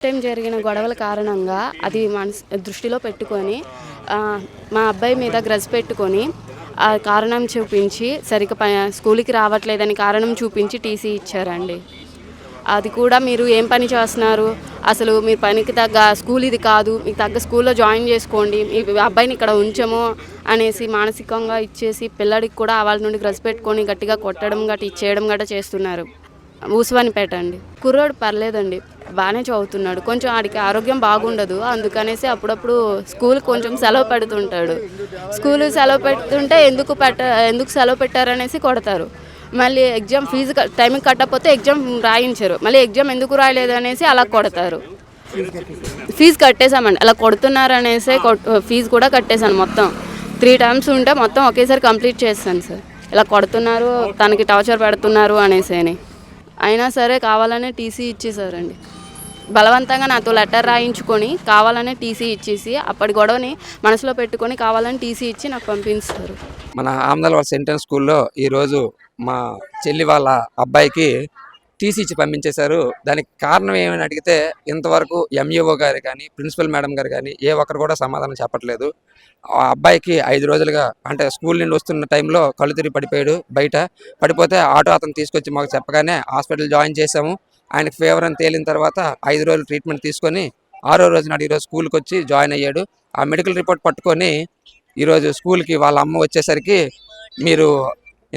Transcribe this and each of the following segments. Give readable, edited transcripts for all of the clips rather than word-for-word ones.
Time జరిగిన గొడవల కారణంగా అది దృష్టిలో పెట్టుకొని మా అబ్బాయి మీద గ్రజ్ పెట్టుకొని ఆ కారణం చూపించి సరిగ్గా స్కూల్కి రావట్లేదని కారణం చూపించి టీసీ ఇచ్చారండి. అది కూడా మీరు ఏం పని చేస్తున్నారు, అసలు మీ పనికి తగ్గ స్కూల్ ఇది కాదు, మీకు తగ్గ స్కూల్లో జాయిన్ చేసుకోండి, మీ అబ్బాయిని ఇక్కడ ఉంచము అనేసి మానసికంగా ఇచ్చేసి పిల్లడికి కూడా వాళ్ళ నుండి గ్రజ్ పెట్టుకొని గట్టిగా కొట్టడం గట్రా ఇచ్చేయడం గట్రా చేస్తున్నారు. ఊసువానిపేట అండి. కుర్రోడు పర్లేదండి, బాగానే చదువుతున్నాడు. కొంచెం ఆడికి ఆరోగ్యం బాగుండదు, అందుకనేసి అప్పుడప్పుడు స్కూల్ కొంచెం సెలవు పెడుతుంటాడు. స్కూల్ సెలవు పెడుతుంటే ఎందుకు సెలవు పెట్టారనేసి కొడతారు. మళ్ళీ ఎగ్జామ్ ఫీజు టైంకి కట్టకపోతే ఎగ్జామ్ రాయించరు. మళ్ళీ ఎగ్జామ్ ఎందుకు రాయలేదు అనేసి అలా కొడతారు. ఫీజు కట్టేశామండి, అలా కొడుతున్నారు అనేసి ఫీజు కూడా కట్టేశాను. మొత్తం 3 టర్మ్స్ ఉంటే మొత్తం ఒకేసారి కంప్లీట్ చేస్తాను సార్. ఇలా కొడుతున్నారు, తనకి టార్చర్ పెడుతున్నారు అనేసి అయినా సరే కావాలనే టీసీ ఇచ్చేసారండి. బలవంతంగా నాతో లెటర్ రాయించుకొని కావాలనే టీసీ ఇచ్చేసి అప్పటి గొడవని మనసులో పెట్టుకొని కావాలని టీసీ ఇచ్చి నాకు పంపిస్తారు. మన ఆమదాల సెంట్రల్ స్కూల్లో ఈరోజు మా చెల్లి వాళ్ళ అబ్బాయికి టీసీ ఇచ్చి పంపించేశారు. దానికి కారణం ఏమని అడిగితే ఇంతవరకు ఎంఈఓ గారు కానీ ప్రిన్సిపల్ మేడం గారు కానీ ఏ ఒక్కరు కూడా సమాధానం చెప్పట్లేదు. ఆ అబ్బాయికి 5 రోజులుగా అంటే స్కూల్ నుండి వస్తున్న టైంలో కళ్ళు తిరిగి పడిపోయాడు. బయట పడిపోతే ఆటో అతను తీసుకొచ్చి మాకు చెప్పగానే హాస్పిటల్ జాయిన్ చేసాము. ఆయనకు ఫీవర్ అని తేలిన తర్వాత 5 రోజులు ట్రీట్మెంట్ తీసుకొని 6వ రోజు నాడు ఈరోజు స్కూల్కి వచ్చి జాయిన్ అయ్యాడు. ఆ మెడికల్ రిపోర్ట్ పట్టుకొని ఈరోజు స్కూల్కి వాళ్ళ అమ్మ వచ్చేసరికి మీరు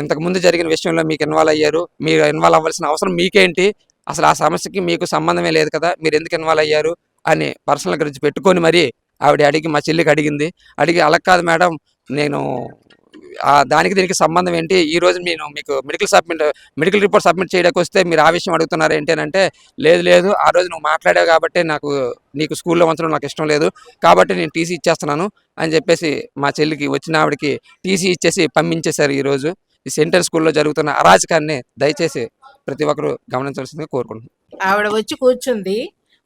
ఇంతకుముందు జరిగిన విషయంలో మీకు ఇన్వాల్వ్ అయ్యారు, మీరు ఇన్వాల్వ్ అవ్వాల్సిన అవసరం మీకేంటి, అసలు ఆ సమస్యకి మీకు సంబంధమే లేదు కదా, మీరు ఎందుకు ఇన్వాల్వ్ అయ్యారు అని పర్సనల్ గురించి పెట్టుకొని మరి ఆవిడ అడిగి మా చెల్లికి అడిగి అలా కాదు మేడం, నేను దానికి దీనికి సంబంధం ఏంటి, ఈరోజు నేను మీకు మెడికల్ రిపోర్ట్ సబ్మిట్ చేయడానికి వస్తే మీరు ఆ విషయం అడుగుతున్నారు ఏంటి అని అంటే, లేదు ఆ రోజు నువ్వు మాట్లాడావు కాబట్టి నీకు స్కూల్లో ఉంచడం నాకు ఇష్టం లేదు కాబట్టి నేను టీసీ ఇచ్చేస్తున్నాను అని చెప్పేసి మా చెల్లికి వచ్చిన ఆవిడకి టీసీ ఇచ్చేసి పంపించేశారు. ఈరోజు ఈ సెంట్రల్ స్కూల్లో జరుగుతున్న అరాచకాన్ని దయచేసి ప్రతి ఒక్కరు గమనించాల్సిందిగా కోరుకుంటున్నాను. ఆవిడ వచ్చి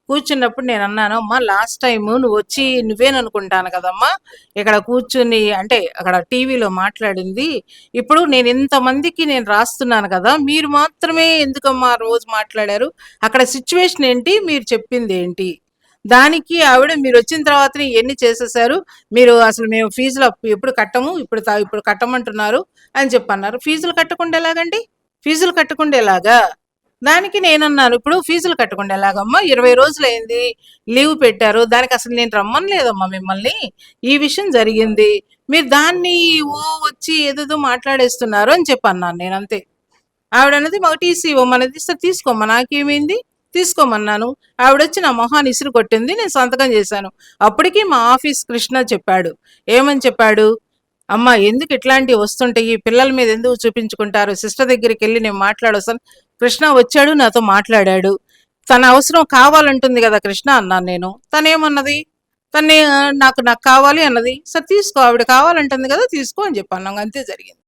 కూర్చున్నప్పుడు నేను అన్నాను, అమ్మా లాస్ట్ టైం నువ్వు వచ్చి నువ్వేననుకుంటాను కదమ్మా ఇక్కడ కూర్చుని అంటే అక్కడ టీవీలో మాట్లాడింది, ఇప్పుడు నేను ఇంతమందికి నేను రాస్తున్నాను కదా, మీరు మాత్రమే ఎందుకమ్మా రోజు మాట్లాడారు, అక్కడ సిచ్యువేషన్ ఏంటి, మీరు చెప్పింది ఏంటి, దానికి ఆవిడ మీరు వచ్చిన తర్వాత ఎన్ని చేసేసారు, మీరు అసలు మేము ఫీజులు ఎప్పుడు కట్టము, ఇప్పుడు కట్టమంటున్నారు అని చెప్పన్నారు. ఫీజులు కట్టకుండా ఎలాగండి, ఫీజులు కట్టకుండా ఎలాగా, దానికి నేనన్నాను, ఇప్పుడు ఫీజులు కట్టకుండా ఎలాగమ్మా, 20 రోజులైంది లీవ్ పెట్టారు, దానికి అసలు నేను రమ్మనలేదమ్మా మిమ్మల్ని, ఈ విషయం జరిగింది, మీరు దాన్ని వచ్చి ఏదేదో మాట్లాడేస్తున్నారు అని చెప్పన్నాను నేను. అంతే. ఆవిడన్నది మాకు టీసీ ఇవ్వమన్నది, సరే తీసుకోమ్మా నాకేమైంది తీసుకోమన్నాను. ఆవిడొచ్చి నా మొహాన్ని ఇసురు కొట్టింది, నేను సంతకం చేశాను. అప్పటికి మా ఆఫీస్ కృష్ణ చెప్పాడు, ఏమని చెప్పాడు, అమ్మ ఎందుకు ఇట్లాంటివి వస్తుంటాయి, పిల్లల మీద ఎందుకు చూపించుకుంటారు, సిస్టర్ దగ్గరికి వెళ్ళి నేను మాట్లాడొస్తాను. కృష్ణ వచ్చాడు, నాతో మాట్లాడాడు, తన అవసరం కావాలంటుంది కదా కృష్ణ అన్నాను నేను. తనేమన్నది, నాకు కావాలి అన్నది, సరే తీసుకో, ఆవిడ కావాలంటుంది కదా తీసుకో అని చెప్పాను. అంతే జరిగింది.